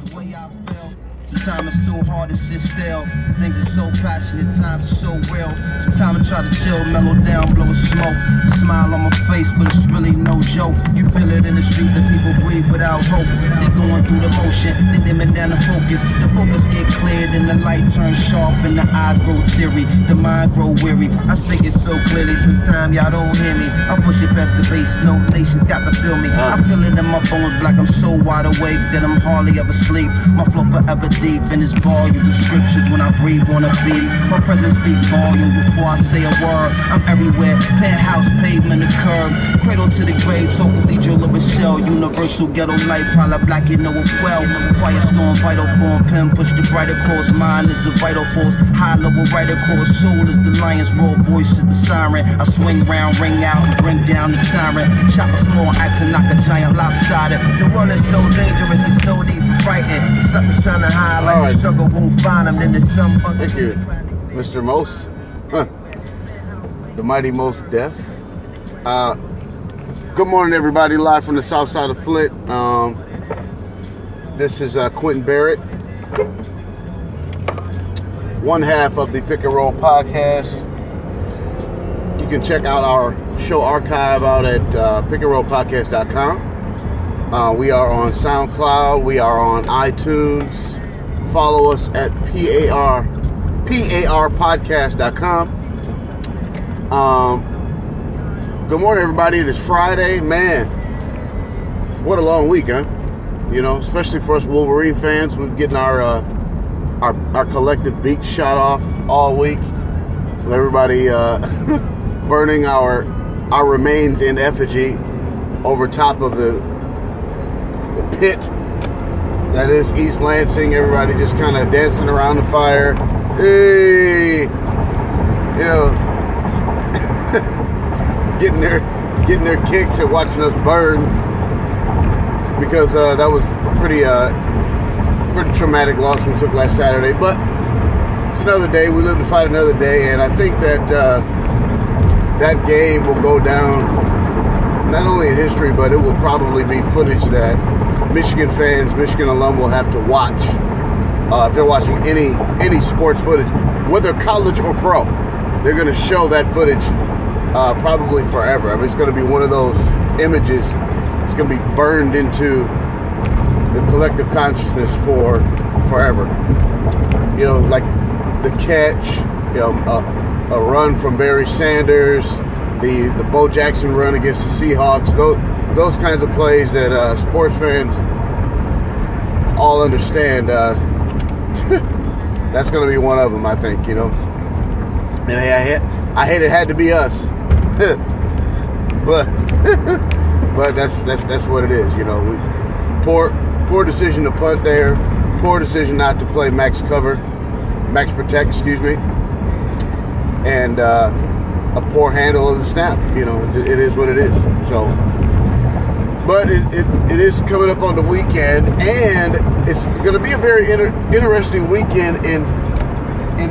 the way I feel. Sometimes it's too hard to sit still. Things are so passionate, times are so real. Sometimes I try to chill, mellow down, blow a smoke. Smile on my face, but it's really no joke. You feel it in the street that people breathe without hope. They going through the motion, they dimming down the focus. The focus get cleared and the light turns sharp and the eyes grow teary, the mind grow weary. I speak it so clearly, sometimes y'all don't hear me. I push it past the base, no nations got to feel me. I feel it in my bones, like I'm so wide awake that I'm hardly ever sleep. My flow forever deep in this volume of scriptures when I breathe on a beat. My presence speak volume before I say a word. I'm everywhere, penthouse, pavement, the curb, cradle to the grave, so cathedral of a shell. Universal ghetto life, holla black, you know it well. Quiet storm, vital form, pen push the brighter course. Mind is a vital force, high level right course. Soul is the lion's roar, voice is the siren. I swing round, ring out, and bring down the tyrant. Chop a small axe and knock a giant lopsided. The world is so dangerous, it's no need for fighting. Something's trying to hide like the struggle won't find them. Then there's some other. Thank you, Mr. Mos. The mighty Mos Def. Good morning, everybody. Live from the south side of Flint. This is Quentin Barrett, one half of the Pick and Roll podcast. You can check out our show archive out at pickandrollpodcast.com. We are on SoundCloud. We are on iTunes. Follow us at parpodcast.com. Good morning, everybody. It is Friday. Man, what a long week, huh? You know, especially for us Wolverine fans. We're getting our collective beaks shot off all week. With everybody burning our remains in effigy over top of the pit that is East Lansing. Everybody just kind of dancing around the fire. Hey, you know, getting their kicks at watching us burn, because that was pretty traumatic loss we took last Saturday. But it's another day. We live to fight another day, and I think that that game will go down not only in history, but it will probably be footage that Michigan fans, Michigan alum will have to watch if they're watching any sports footage, whether college or pro. They're going to show that footage probably forever. I mean, it's going to be one of those images. It's going to be burned into the collective consciousness for forever. You know, like the catch, you know, a run from Barry Sanders, the Bo Jackson run against the Seahawks. Those kinds of plays that sports fans all understand. That's going to be one of them, I think. You know, and hey, I hate it had to be us, but that's what it is. You know, poor decision to punt there, poor decision not to play max protect, excuse me, and a poor handle of the snap. You know, it is what it is. So, but it is coming up on the weekend, and it's going to be a very interesting weekend in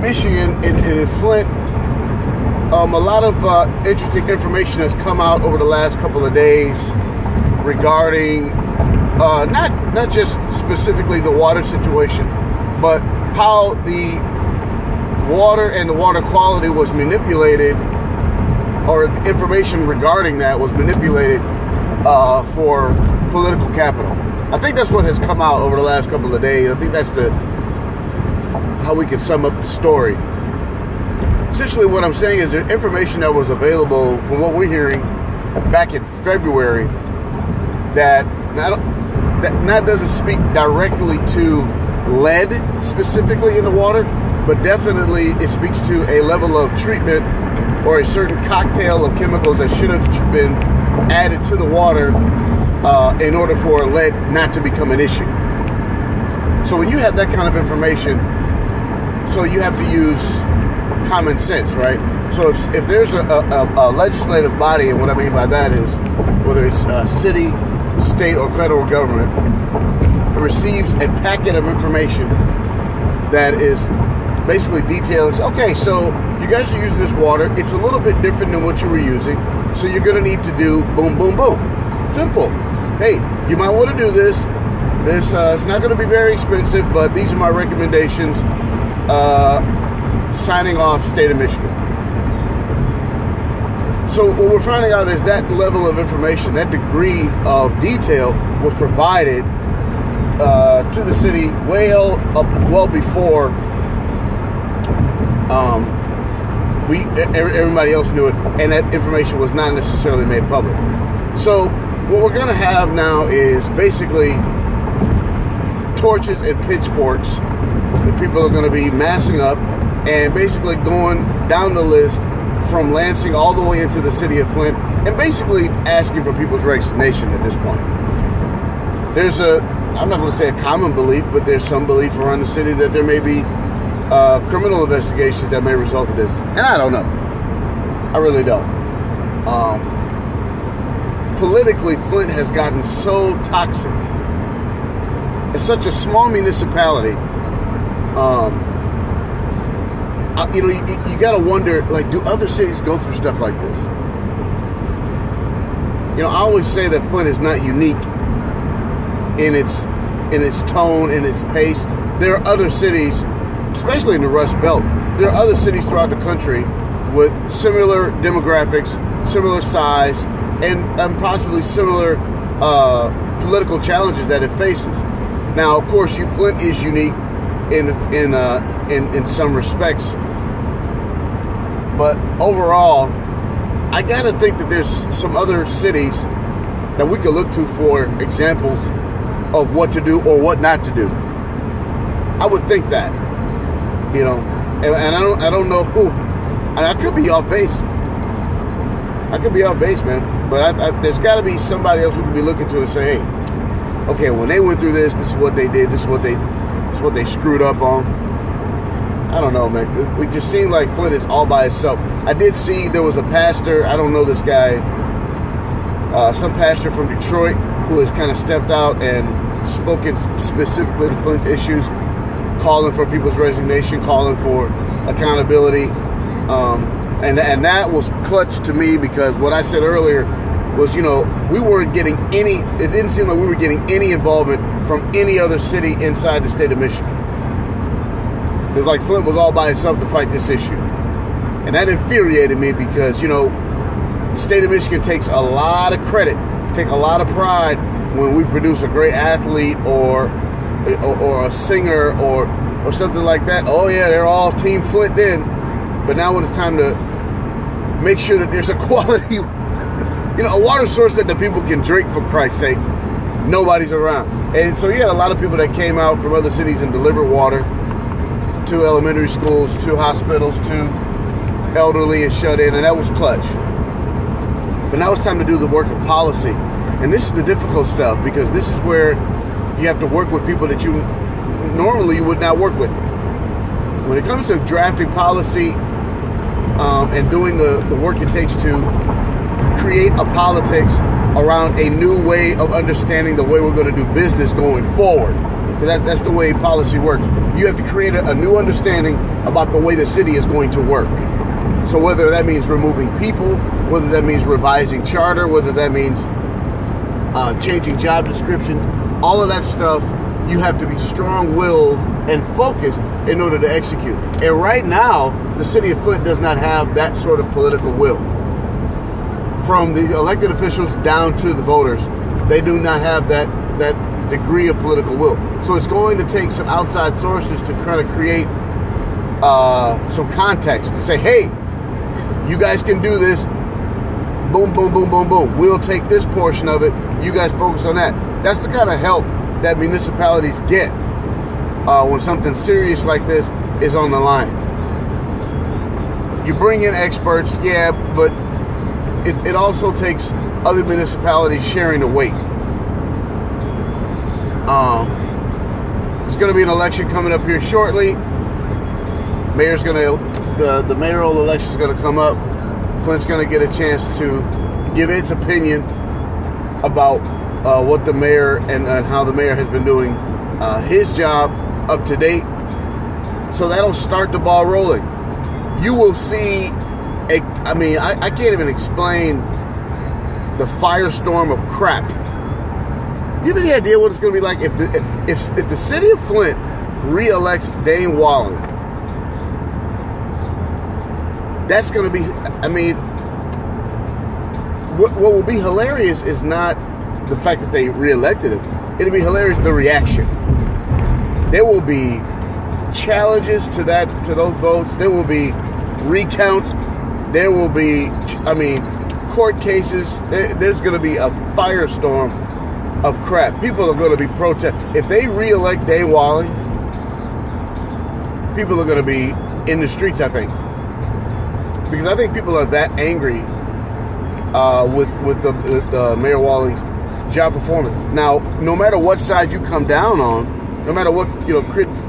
Michigan, in Flint. A lot of interesting information has come out over the last couple of days regarding not just specifically the water situation, but how the water and the water quality was manipulated, or the information regarding that was manipulated for political capital. I think that's what has come out over the last couple of days. I think that's how we can sum up the story. Essentially, what I'm saying is the information that was available, from what we're hearing, back in February, that doesn't speak directly to lead specifically in the water, but definitely it speaks to a level of treatment or a certain cocktail of chemicals that should have been added to the water in order for lead not to become an issue. So when you have that kind of information, so you have to use common sense, right? So if there's a legislative body, and what I mean by that is whether it's a city, state, or federal government, it receives a packet of information that is basically detailed. Okay, so you guys are using this water. It's a little bit different than what you were using, so you're going to need to do boom, boom, boom. Simple. Hey, you might want to do this. This it's not going to be very expensive, but these are my recommendations. Signing off, State of Michigan. So what we're finding out is that level of information, that degree of detail was provided to the city well before everybody else knew it, and that information was not necessarily made public. So what we're going to have now is basically torches and pitchforks that people are going to be massing up and basically going down the list from Lansing all the way into the city of Flint and basically asking for people's resignation at this point. There's I'm not going to say a common belief, but there's some belief around the city that there may be criminal investigations that may result of this. And I don't know. I really don't. Politically, Flint has gotten so toxic. It's such a small municipality. You got to wonder, like, do other cities go through stuff like this? I always say that Flint is not unique in its tone, in its pace. There are other cities, especially in the Rust Belt, there are other cities throughout the country with similar demographics, similar size, and possibly similar political challenges that it faces. Now, of course, Flint is unique in some respects, but overall, I gotta think that there's some other cities that we could look to for examples of what to do or what not to do. I would think that, and I don't know who. I could be off base. Man. But there's got to be somebody else who could be looking to and say, hey, okay, when they went through this is what they did. This is what they screwed up on. I don't know, man. It just seemed like Flint is all by itself. I did see there was a pastor. I don't know this guy. Some pastor from Detroit who has kind of stepped out and spoken specifically to Flint issues, calling for people's resignation, calling for accountability. And that was clutch to me, because what I said earlier was, we weren't getting any, it didn't seem like we were getting any involvement from any other city inside the state of Michigan. It was like Flint was all by itself to fight this issue. And that infuriated me because, the state of Michigan takes a lot of credit, take a lot of pride when we produce a great athlete or a singer or something like that. Oh yeah, they're all Team Flint then. But now when it's time to make sure that there's a quality, a water source that the people can drink, for Christ's sake, nobody's around. And so you had a lot of people that came out from other cities and delivered water to elementary schools, to hospitals, to elderly and shut in, and that was clutch. But now it's time to do the work of policy. And this is the difficult stuff, because this is where you have to work with people that you normally would not work with. When it comes to drafting policy and doing the work it takes to create a politics around a new way of understanding the way we're going to do business going forward, because that's the way policy works. You have to create a new understanding about the way the city is going to work. So whether that means removing people, whether that means revising charter, whether that means changing job descriptions, all of that stuff, you have to be strong-willed and focused in order to execute. And right now, the city of Flint does not have that sort of political will. From the elected officials down to the voters, they do not have that degree of political will. So it's going to take some outside sources to kind of create some context to say, hey, you guys can do this. Boom, boom, boom, boom, boom. We'll take this portion of it. You guys focus on that. That's the kind of help that municipalities get when something serious like this is on the line. You bring in experts, yeah, but it also takes other municipalities sharing the weight. There's going to be an election coming up here shortly. The mayoral election is going to come up. Flint's going to get a chance to give its opinion about what the mayor and how the mayor has been doing his job up to date. So that'll start the ball rolling. You will see I can't even explain the firestorm of crap You have any idea what it's going to be like if the city of Flint re-elects Dane Walling? That's going to be, I mean, what will be hilarious is not the fact that they re-elected him. It'll be hilarious, the reaction. There will be challenges to those votes. There will be recounts. There will be, I mean, court cases. There's going to be a firestorm of crap. People are going to be protest. If they re-elect Dane Walling, people are going to be in the streets, I think. Because I think people are that angry with the Mayor Walling's job performance. Now, no matter what side you come down on, no matter what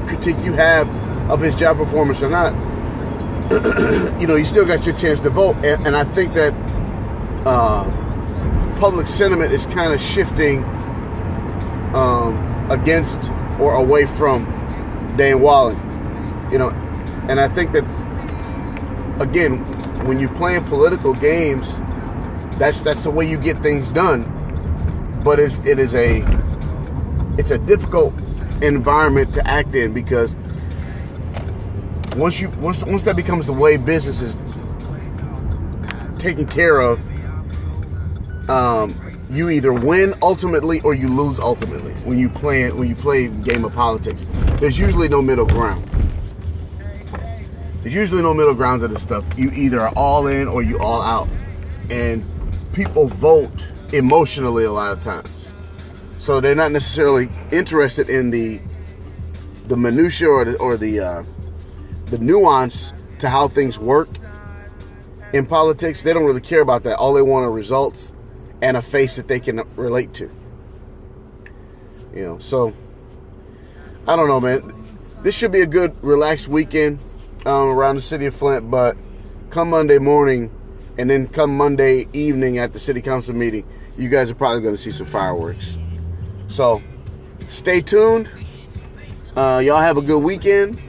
critique you have of his job performance or not, you still got your chance to vote. And I think that public sentiment is kind of shifting against or away from Dane Walling. And I think that, again, when you're playing political games, that's the way you get things done. But it's a difficult environment to act in, because once that becomes the way business is taken care of, you either win ultimately or you lose ultimately when you play a game of politics. There's usually no middle ground. There's usually no middle ground to this stuff. You either are all in or you all out. And people vote emotionally a lot of times. So they're not necessarily interested in the minutia or the nuance to how things work in politics. They don't really care about that. All they want are results and a face that they can relate to. So I don't know, man. This should be a good, relaxed weekend around the city of Flint, but come Monday morning and then come Monday evening at the city council meeting, you guys are probably going to see some fireworks. So stay tuned. Y'all have a good weekend.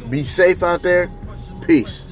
Be safe out there. Peace.